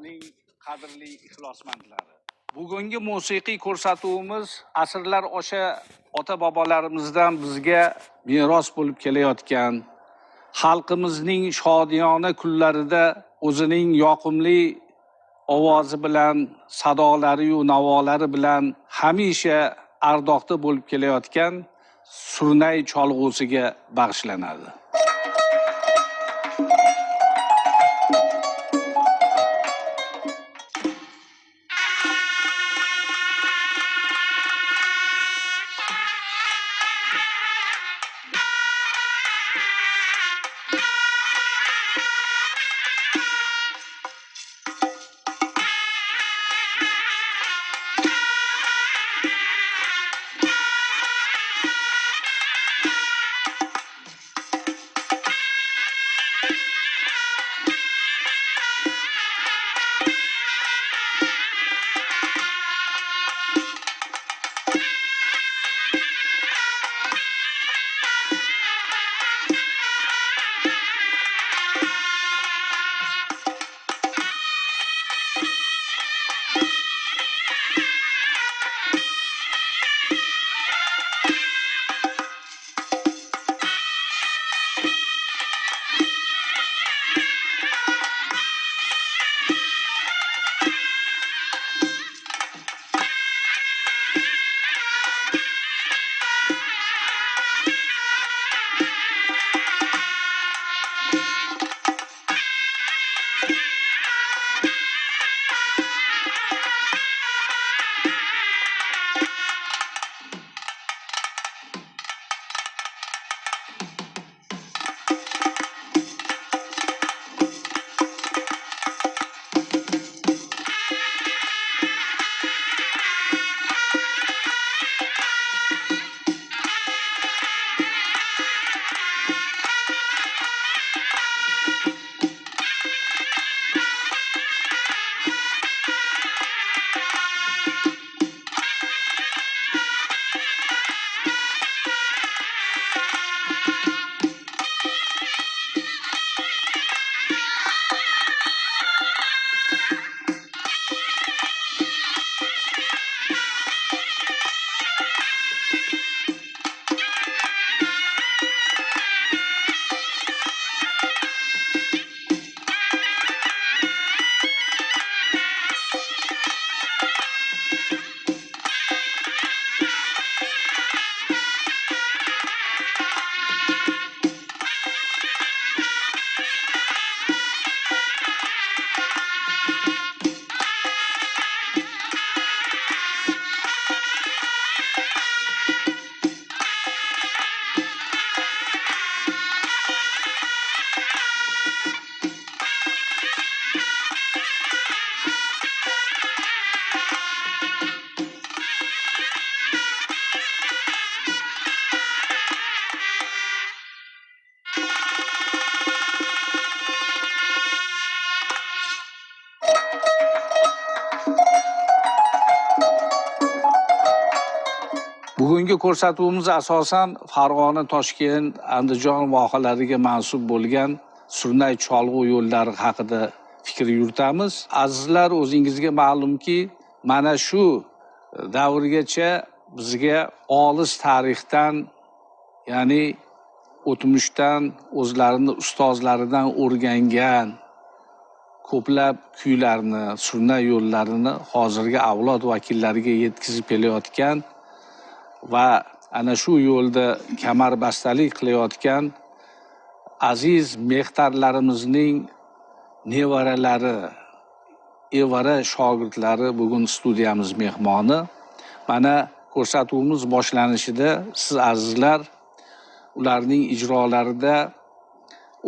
Xalqning qadrli ixlosmandlari. Bugungi musiqiy ko'rsatuvimiz asrlar osha ota-bobolarimizdan bizga meros bo'lib kelayotgan xalqimizning shodiyona kunlarida o'zining yoqimli ovozi bilan, sadolari yu navolari bilan hamisha ardoqda bo'lib kelayotgan Surnay cholg'usiga bag'ishlanadi. Bugungi ko'rsatuvimiz asosan Farg'ona, Toshkent, Andijon vohalariga mansub bo'lgan Surnay cholg'u yo'llari haqida fikr yuritamiz. Azizlar, o'zingizga ma'lumki, mana shu davrgacha bizga olis tarixdan, ya'ni o'tmishdan o'zlarini ustozlaridan o'rgangan ko'plab kuylarni, Surnay yo'llarini hozirgi avlod vakillariga yetkazib kelayotgan va ana shu yo'lda kamarbastalik qilayotgan aziz mehtarlarimizning nevaralari, evara shogirdlari bugun studiyamiz mehmoni. Mana ko'rsatuvimiz boshlanishida siz azizlar ularning ijrolarida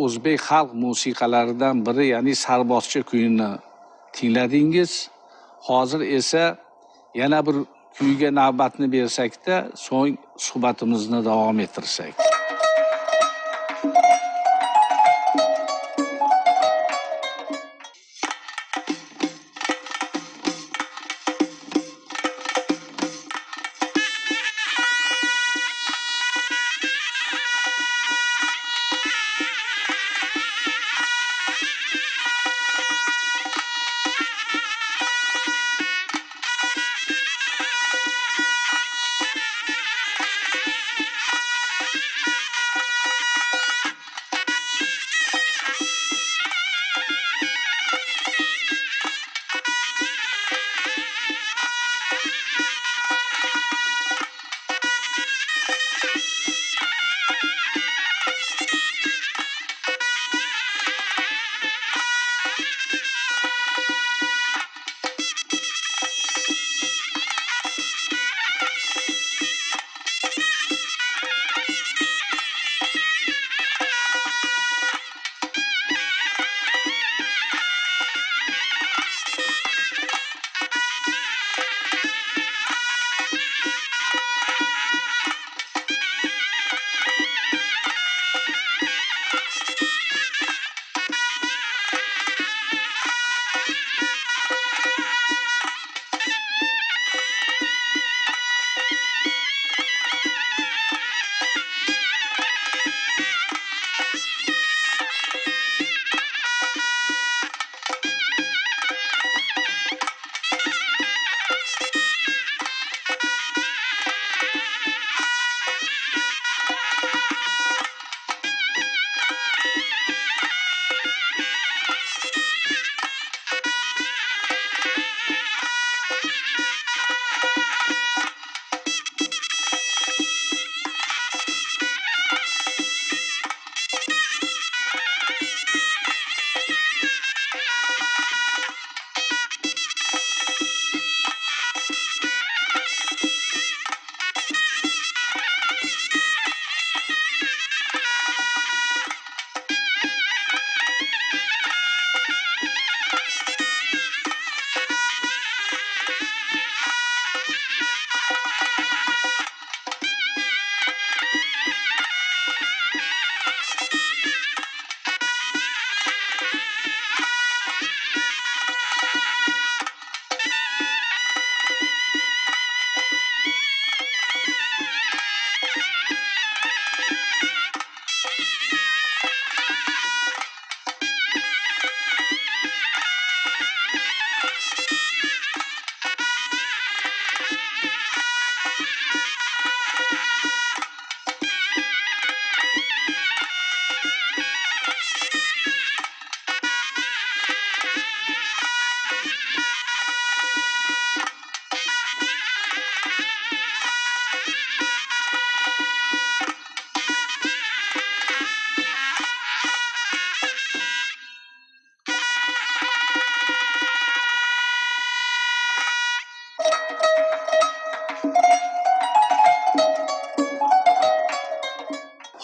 o'zbek xalq musiqalaridan biri, ya'ni Sarbozcha kuyini tingladingiz. Hozir esa yana bir kuyga navbatni bersakda, so'ng suhbatimizni davom ettirsak.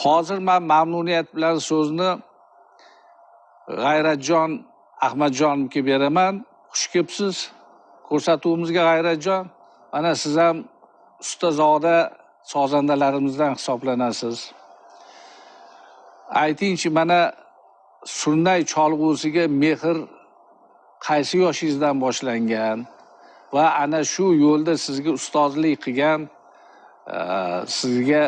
Hozir men mamnuniyat bilan so'zni G'ayratjon Ahmadjonovga beraman. Xush kelibsiz ko'rsatuvimizga G'ayratjon. Mana siz ham ustozoda sozandalarimizdan hisoblanasiz. Aytingchi, mana surnay cholg'usiga mehr qaysi yoshingizdan boshlangan va ana shu yo'lda sizga ustozlik qilgan, sizga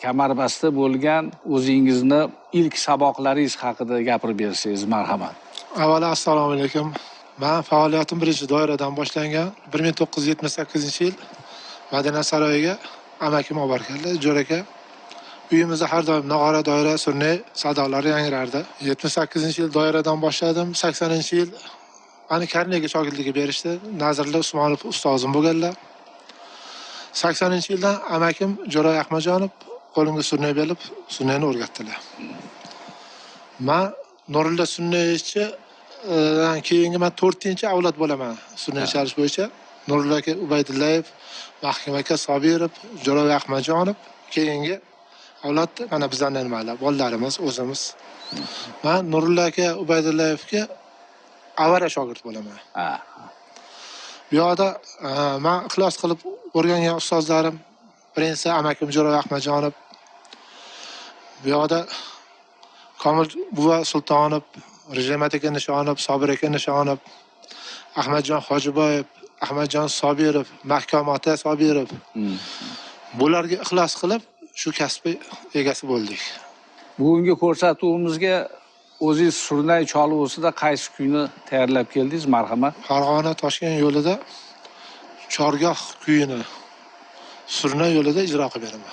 kamarbasta bo'lgan o'zingizni ilk saboqlaringiz haqida gapirib bersangiz, marhamat. Avvalo assalomu alaykum. Men faoliyatim birinchi doiradan boshlangan. 1978-yil Madina saroyiga amakim olib borganlar, Jo'r aka. Uyimizda har doim nog'ora, doira, surnay sadolari yangrardi. 78-yil doiradan boshladim. 80-yil meni Karnega shogirdlikka berishdi. Nazirli Usmonov ustozim bo'lganlar. 80-yildan amakim Jo'ra Ahmadjonov qo'limga surnay berib, sunnayni o'rgatdilar. Men Nurilla sunnaychi keyingi men 4-avlod bo'laman sunnay chalish bo'yicha. Nurilla aka Ubaydullayev, Mahkam aka Sobirov, Jo'ra Ahmadjonov keyingi avlod mana bizlarning nimalar, bolalarimiz, o'zimiz. Men Nurilla aka Ubaydullayevga avara shogird bo'laman. Bu yoqda men ixlos qilib o'rgangan ustozlarim birinchisi amakim Jo'ra Ahmadjonov. Bu yoqda Komil buva Sultonov, Rejimat aka Nishonov, Sobir aka Nishonov, Ahmadjon Hojiboyev, Ahmadjon Sobirov, Mahkam ota Sobirov. Bularga ixlos qilib shu kasbi egasi bo'ldik. Bugungi ko'rsatuvimizga o'zingiz surnay cholg'usida qaysi kuyni tayyorlab keldingiz, marhamat? Farg'ona Toshkent yo'lida Chorgoh kuyini surnay yo'lida ijro qilib beraman.